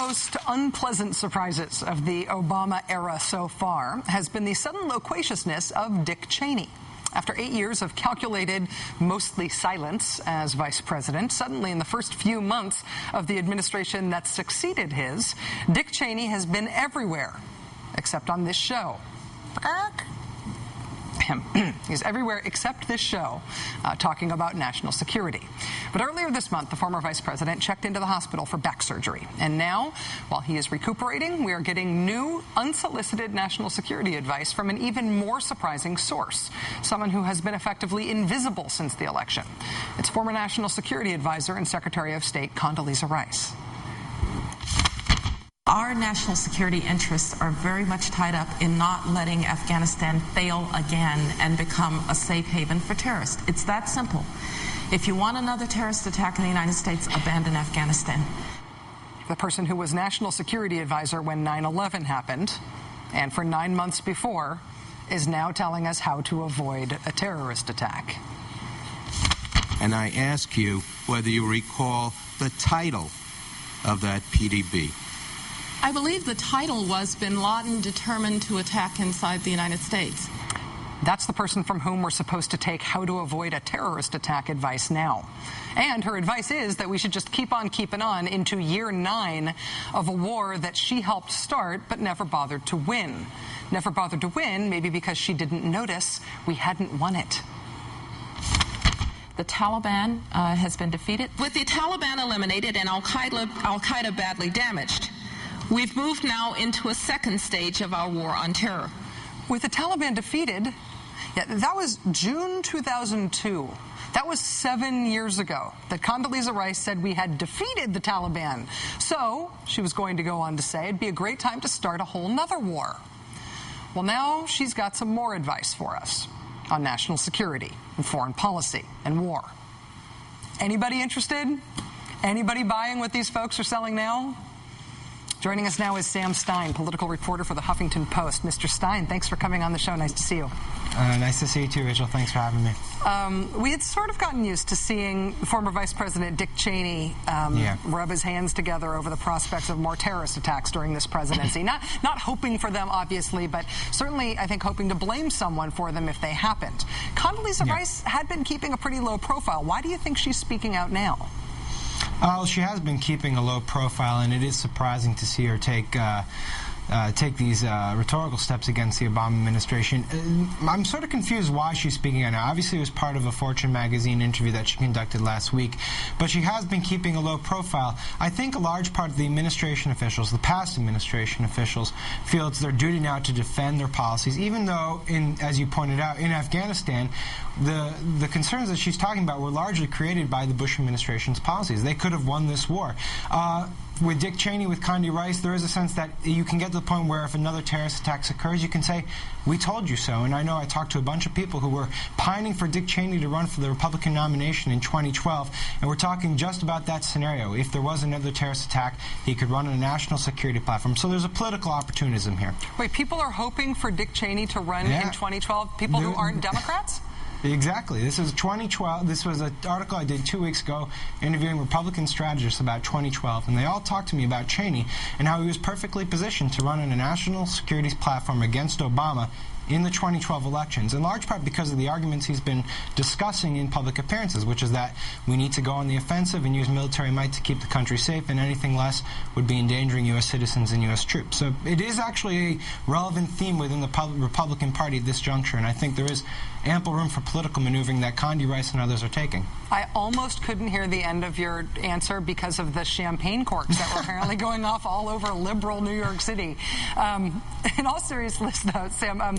most unpleasant surprises of the Obama era so far has been the sudden loquaciousness of Dick Cheney. After 8 years of calculated, mostly silence as vice president, suddenly in the first few months of the administration that succeeded his, Dick Cheney has been everywhere, except on this show. He's everywhere except this show, talking about national security. But earlier this month, the former vice president checked into the hospital for back surgery. And now, while he is recuperating, we are getting new, unsolicited national security advice from an even more surprising source, someone who has been effectively invisible since the election. It's former National Security Advisor and Secretary of State Condoleezza Rice. Our national security interests are very much tied up in not letting Afghanistan fail again and become a safe haven for terrorists. It's that simple. If you want another terrorist attack in the United States, abandon Afghanistan. The person who was National Security Advisor when 9/11 happened, and for 9 months before, is now telling us how to avoid a terrorist attack. And I ask you whether you recall the title of that PDB. I believe the title was Bin Laden determined to attack inside the United States. That's the person from whom we're supposed to take how to avoid a terrorist attack advice now. And her advice is that we should just keep on keeping on into year 9 of a war that she helped start but never bothered to win. Never bothered to win, maybe because she didn't notice we hadn't won it. The Taliban has been defeated. With the Taliban eliminated and Al-Qaeda badly damaged, we've moved now into a second stage of our war on terror. With the Taliban defeated, that was June 2002. That was 7 years ago that Condoleezza Rice said we had defeated the Taliban. So she was going to go on to say it'd be a great time to start a whole nother war. Well, now she's got some more advice for us on national security and foreign policy and war. Anybody interested? Anybody buying what these folks are selling now? Joining us now is Sam Stein, political reporter for the Huffington Post. Mr. Stein, thanks for coming on the show. Nice to see you. Nice to see you too, Rachel. Thanks for having me. We had sort of gotten used to seeing former Vice President Dick Cheney rub his hands together over the prospects of more terrorist attacks during this presidency. not hoping for them, obviously, but certainly, I think, hoping to blame someone for them if they happened. Condoleezza Rice had been keeping a pretty low profile. Why do you think she's speaking out now? Well, she has been keeping a low profile, and it is surprising to see her take these rhetorical steps against the Obama administration. I'm sort of confused why she's speaking out now. Obviously, it was part of a Fortune magazine interview that she conducted last week, but she has been keeping a low profile. I think a large part of the administration officials, the past administration officials, feel it's their duty now to defend their policies, even though, as you pointed out, in Afghanistan, the concerns that she's talking about were largely created by the Bush administration's policies. They could have won this war. With Dick Cheney, with Condi Rice, there is a sense that you can get to the point where if another terrorist attack occurs, you can say, we told you so. And I know I talked to a bunch of people who were pining for Dick Cheney to run for the Republican nomination in 2012, and we're talking just about that scenario. If there was another terrorist attack, he could run on a national security platform. So there's a political opportunism here. Wait, people are hoping for Dick Cheney to run in 2012? People who aren't Democrats? Exactly. This is 2012. This was an article I did 2 weeks ago interviewing Republican strategists about 2012, and they all talked to me about Cheney and how he was perfectly positioned to run on a national security platform against Obama in the 2012 elections, in large part because of the arguments he's been discussing in public appearances, which is that we need to go on the offensive and use military might to keep the country safe, and anything less would be endangering U.S. citizens and U.S. troops. So it is actually a relevant theme within the Republican Party at this juncture, and I think there is ample room for political maneuvering that Condi Rice and others are taking. I almost couldn't hear the end of your answer because of the champagne corks that were apparently going off all over liberal New York City. In all seriousness, though, Sam,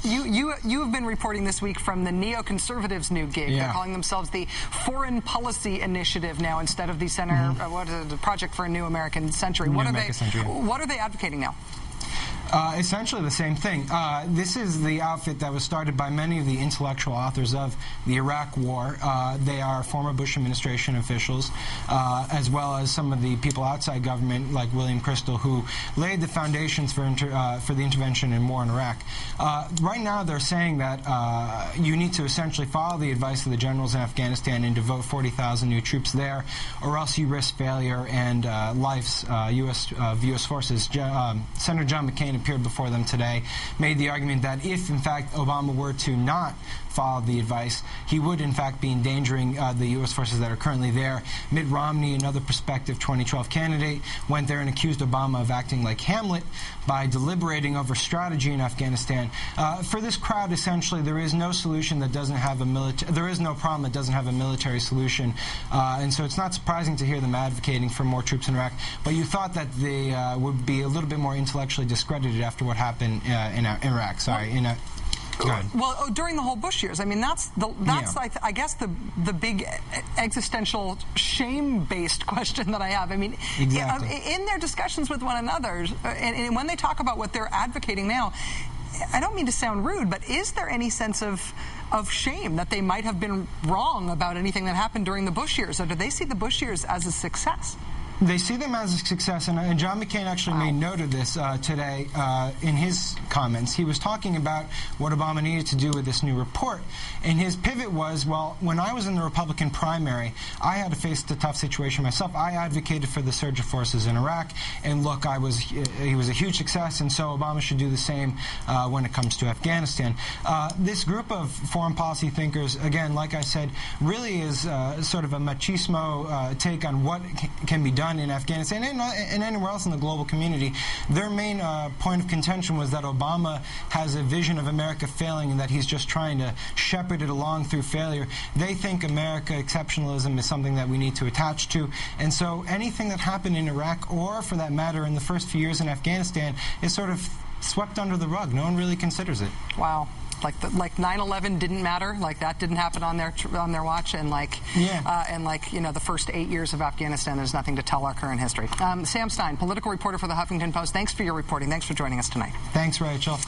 you have been reporting this week from the neoconservatives' new gig. Yeah. They're calling themselves the Foreign Policy Initiative now instead of the Center, what is it, the Project for a New American Century. What are they advocating now? Essentially the same thing. This is the outfit that was started by many of the intellectual authors of the Iraq War. They are former Bush administration officials, as well as some of the people outside government, like William Crystal, who laid the foundations for the intervention in war in Iraq. Right now, they're saying that you need to essentially follow the advice of the generals in Afghanistan and devote 40,000 new troops there, or else you risk failure and lives. U.S. forces. Senator John McCain appeared before them today, made the argument that if, in fact, Obama were to not follow the advice, he would, in fact, be endangering the U.S. forces that are currently there. Mitt Romney, another prospective 2012 candidate, went there and accused Obama of acting like Hamlet by deliberating over strategy in Afghanistan. For this crowd, essentially, there is no solution that doesn't have a military. There is no problem that doesn't have a military solution, and so it's not surprising to hear them advocating for more troops in Iraq. But you thought that they would be a little bit more intellectually discredited after what happened in Iraq. Sorry. Well, during the whole Bush years, I mean, that's I guess the big existential shame-based question that I have. I mean, exactly. In their discussions with one another, and when they talk about what they're advocating now, I don't mean to sound rude, but is there any sense of shame that they might have been wrong about anything that happened during the Bush years, or do they see the Bush years as a success? They see them as a success, and John McCain actually made note of this today in his comments. He was talking about what Obama needed to do with this new report, and his pivot was, well, when I was in the Republican primary, I had to face the tough situation myself. I advocated for the surge of forces in Iraq, and look, he was a huge success, and so Obama should do the same when it comes to Afghanistan. This group of foreign policy thinkers, again, like I said, really is sort of a machismo take on what can be done in Afghanistan and anywhere else in the global community. Their main point of contention was that Obama has a vision of America failing and that he's just trying to shepherd it along through failure. They think America exceptionalism is something that we need to attach to, and so anything that happened in Iraq, or for that matter in the first few years in Afghanistan, is sort of swept under the rug. No one really considers it. Wow. Like 9/11 didn't matter, like that didn't happen on their watch, and the first 8 years of Afghanistan, there's nothing to tell our current history. Sam Stein, political reporter for the Huffington Post. Thanks for your reporting. Thanks for joining us tonight. Thanks, Rachel.